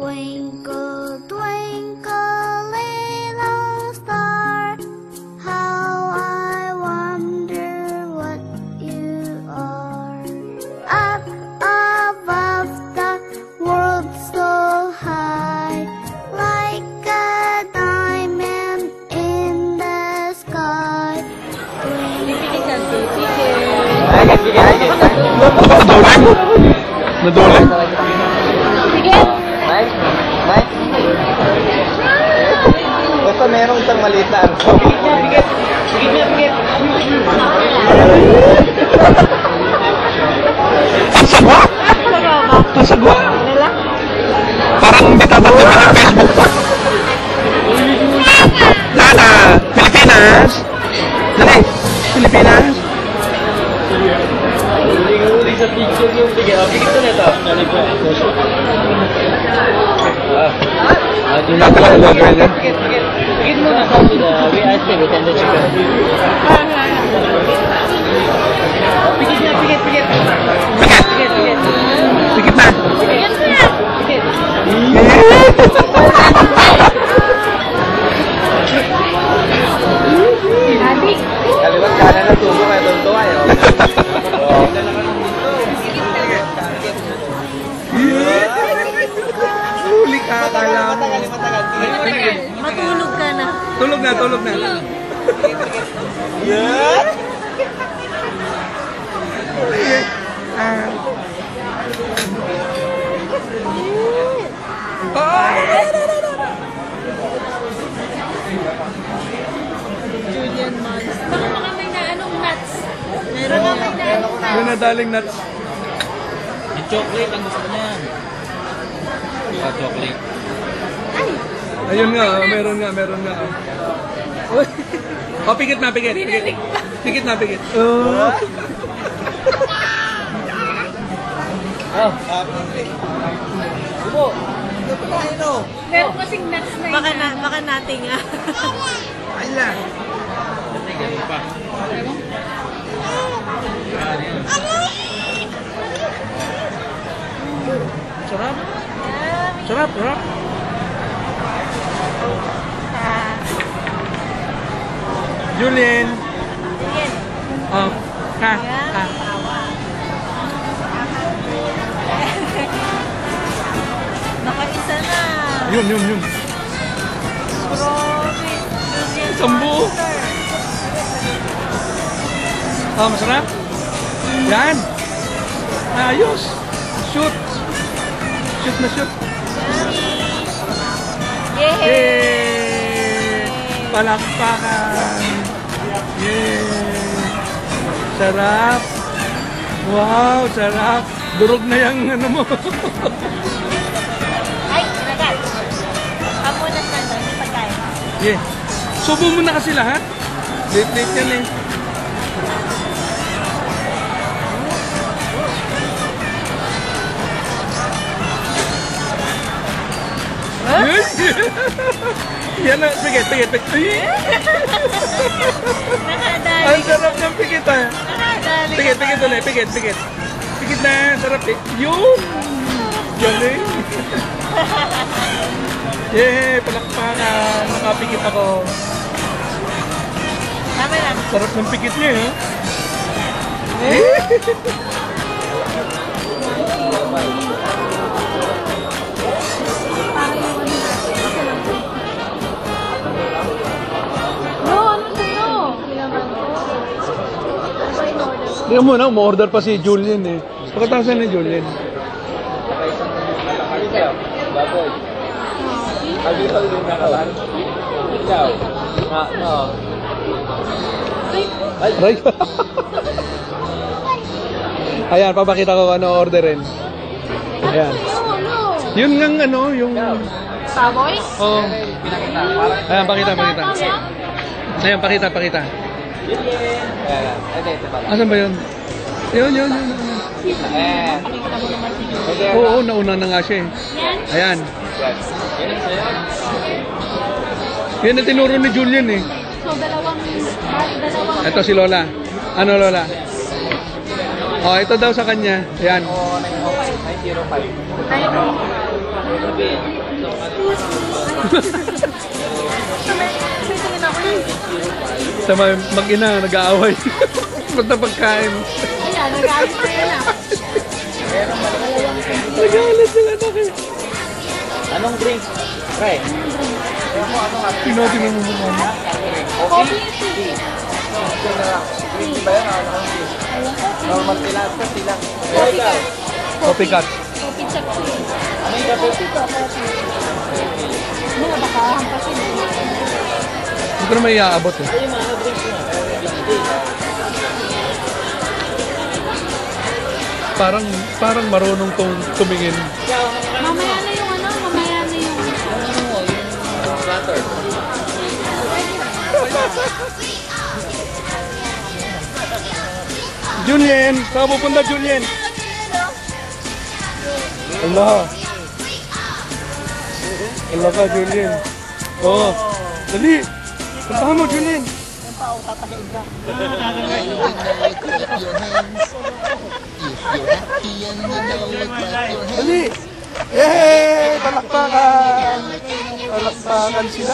Twinkle, twinkle, little star, how I wonder what you are. Up above the world so high, like a diamond in the sky. Nadulan? Sige. Nice. Basta merong isang maliit na arso. Bigit. Pasagwa? Pasagwa? Parang hindi tatanggap ng Facebook pa. Nana! Pilipinas! Dali! Pilipinas! Huling sa picture yung bigit. Bigit ko na ito. Bigit mo na sa we ice cream and the chicken. Bigit na. Bigit na! Kaliwat kanan na tubo kaya tonto kayo. Huli ka, akala mo. Matulog ka na. Tulog na. Julian Monster. Baka kami na anong nuts. Meron kami na anong nuts. Yung nadaling nuts. Yung chocolate, ang gusto niya. Chocolate. Ayun nga, meron nga. Oh, pikit na. Pikit na. Subo. Meron kasing nuts na yun. Baka natin nga. Ala. Sarap. Julian. Oh, ha. Nakaisa na. Yun. Grabe. Sambu. Masarap. Yan. Ayos. Shoot. Yay! Palakpakan. Yay! Sarap. Wow, sarap. Durog na yung ano mo. Ay, nagal. Amunas na doon, yung pagkain. Yeah. Subo mo na kasi lahat. Late yan eh. Yes! Yan na, pikit. Nakadali. Ang sarap ng pikit ah. Nakadali. Pikit ulit, pikit. Pikit na, sarap eh. Yun! Galing! Yay! Palakpakan! Nakapikit ako. Tama lang. Sarap ng pikit niya eh. Tingnan mo na, umorder pa si Julian eh. Pagkatasan ni Julian. Baboy. Agitaw yung nakawan. Ikaw. No. Aray. Ayan, papakita ko ano orderin. Ayan. Yun ngang ano, yung... Baboy? Oh. Ayan, pakita. Ayan, pakita. Ito pala. Asan ba yun? Yun. Oo, nauna na nga siya eh. Ayan. Yan ang tinuro ni Julian eh. So, dalawang... Ito si Lola. Ano Lola? Oh, ito daw sa kanya. Ayan. 905. Sama mag-ina, nag-aaway. Punta pagkain. Ayan, nag-alit sa'yo na. Nag-aalit sila na kayo. Anong drink? Pre. Pinotin mo muna. Coffee. Drink ba yan? Normal sila. Sila. Coffee cut. Coffee check. Ano yung kape? Mga baka hampasin. Hindi ko na may iaabot eh. Parang marunong tong tumingin. Mamaya na yung ano, mamaya na yung... Julien! Saan pupunta, Julien? Allah! Allah ka, Julien. Oo. Dali! Puntahan mo, Julien! Dali! Yay! Palakpakan! Palakpakan sila.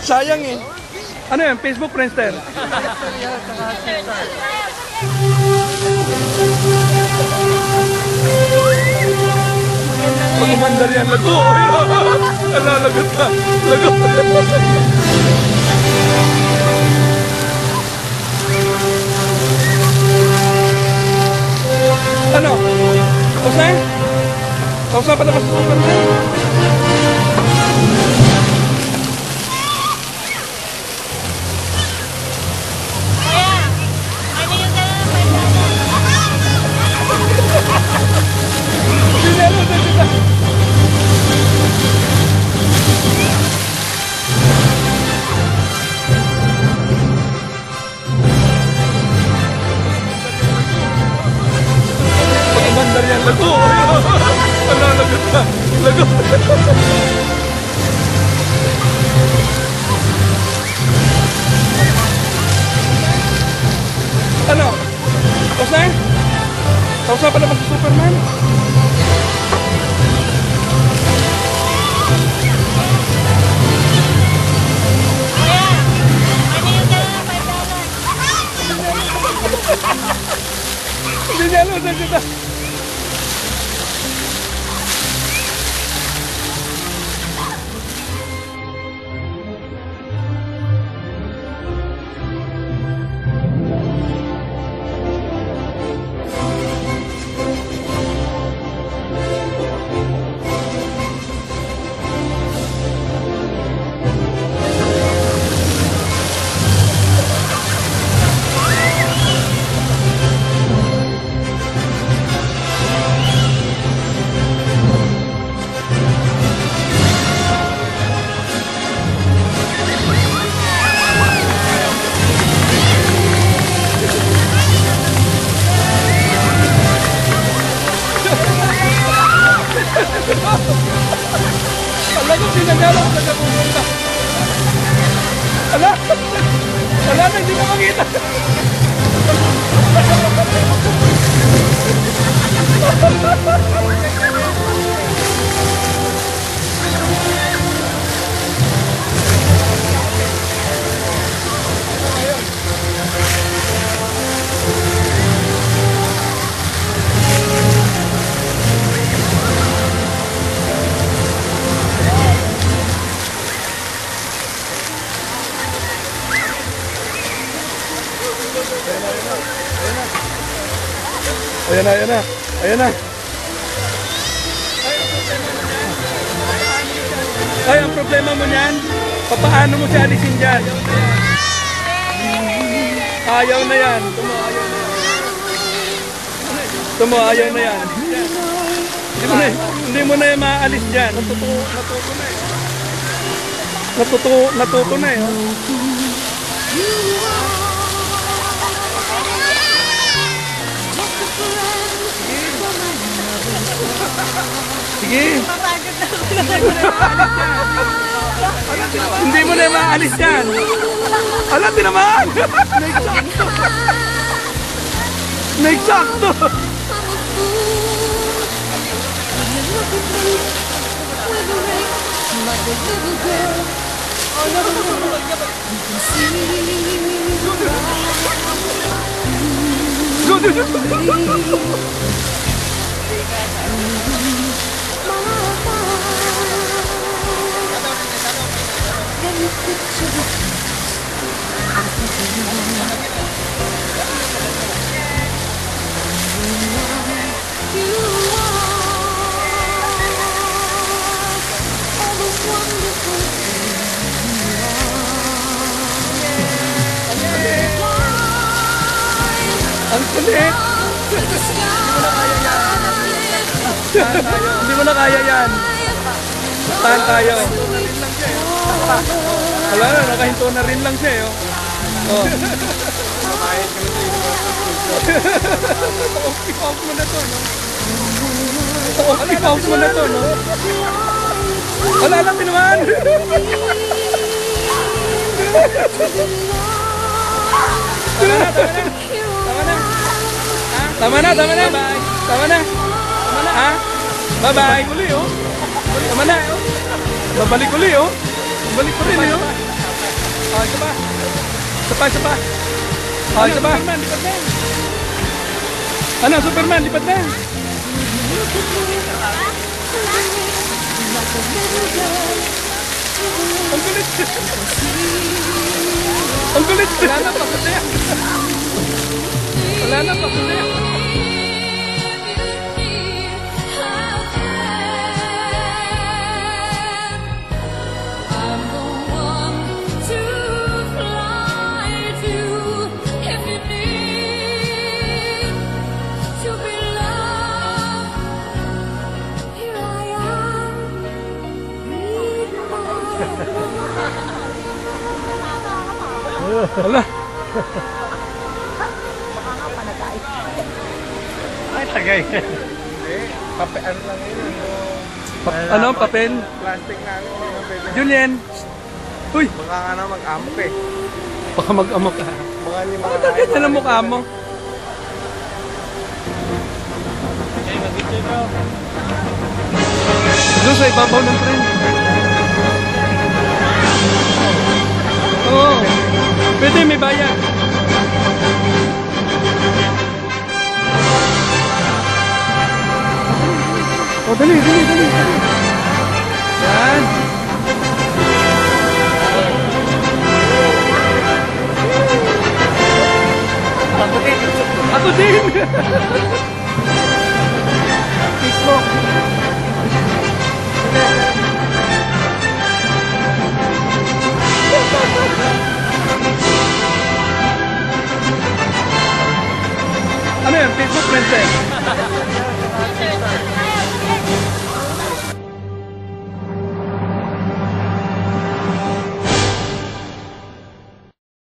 Sayang eh. Ano yan? Facebook Friendster? Pag-umandar yan, lago! Ala, lagot ka! Lagot! Ano? Kausan? Kausan pa na sa Superman? Pag-umandar yan, lago! Ala, lagot ka! Lagot! Ano? Kausan? Kausan pa naman si Superman? Hindi niya alam saan kita. Ala, kung sinagala ko nagkapupunta. Ala! Ala na, hindi na makita. Ayan na, ayan na. Ayan na. Ay, ang problema mo niyan, papaano mo siya alisin dyan? Ayaw na yan. Tumo, ayaw na yan. Hindi mo na yan maaalis dyan. Natuto na eh. Natuto na eh. Sige. Hindi mo na maalis yan. Alam din naman. Nagsakto! Ang kulit! Hindi mo na kaya yan. Tahan tayo. Wala na, nakahinto na rin lang siya. Oh. Off mo na to, no? Off mo na to, no? Wala lang naman! Tama na. Tama na. Ha? Bye-bye. Tama na. Babalik uli, oh. Babalik ko rin, oh. Oh, isa pa. Oh, isa pa. Superman, lipat na. Ano, Superman, lipat na. Ang kulit. Ang kulit. Wala na, pakot na yan. Wala na, pakot na yan. Wala. Ay, tagay. Papel, ano lang yun? Ano, papel? Plastic na ano. Julian. Uy. Baka ka na mag-amok eh. Baka mag-amok ka. Baka hindi Bakit agad na lang mukha mo? Doon sa ibabaw ng tren. Oo. Pwede, may bayad. Oh, dali. Yan. Ako din. Mismo. Ano yan? Facebook friends eh.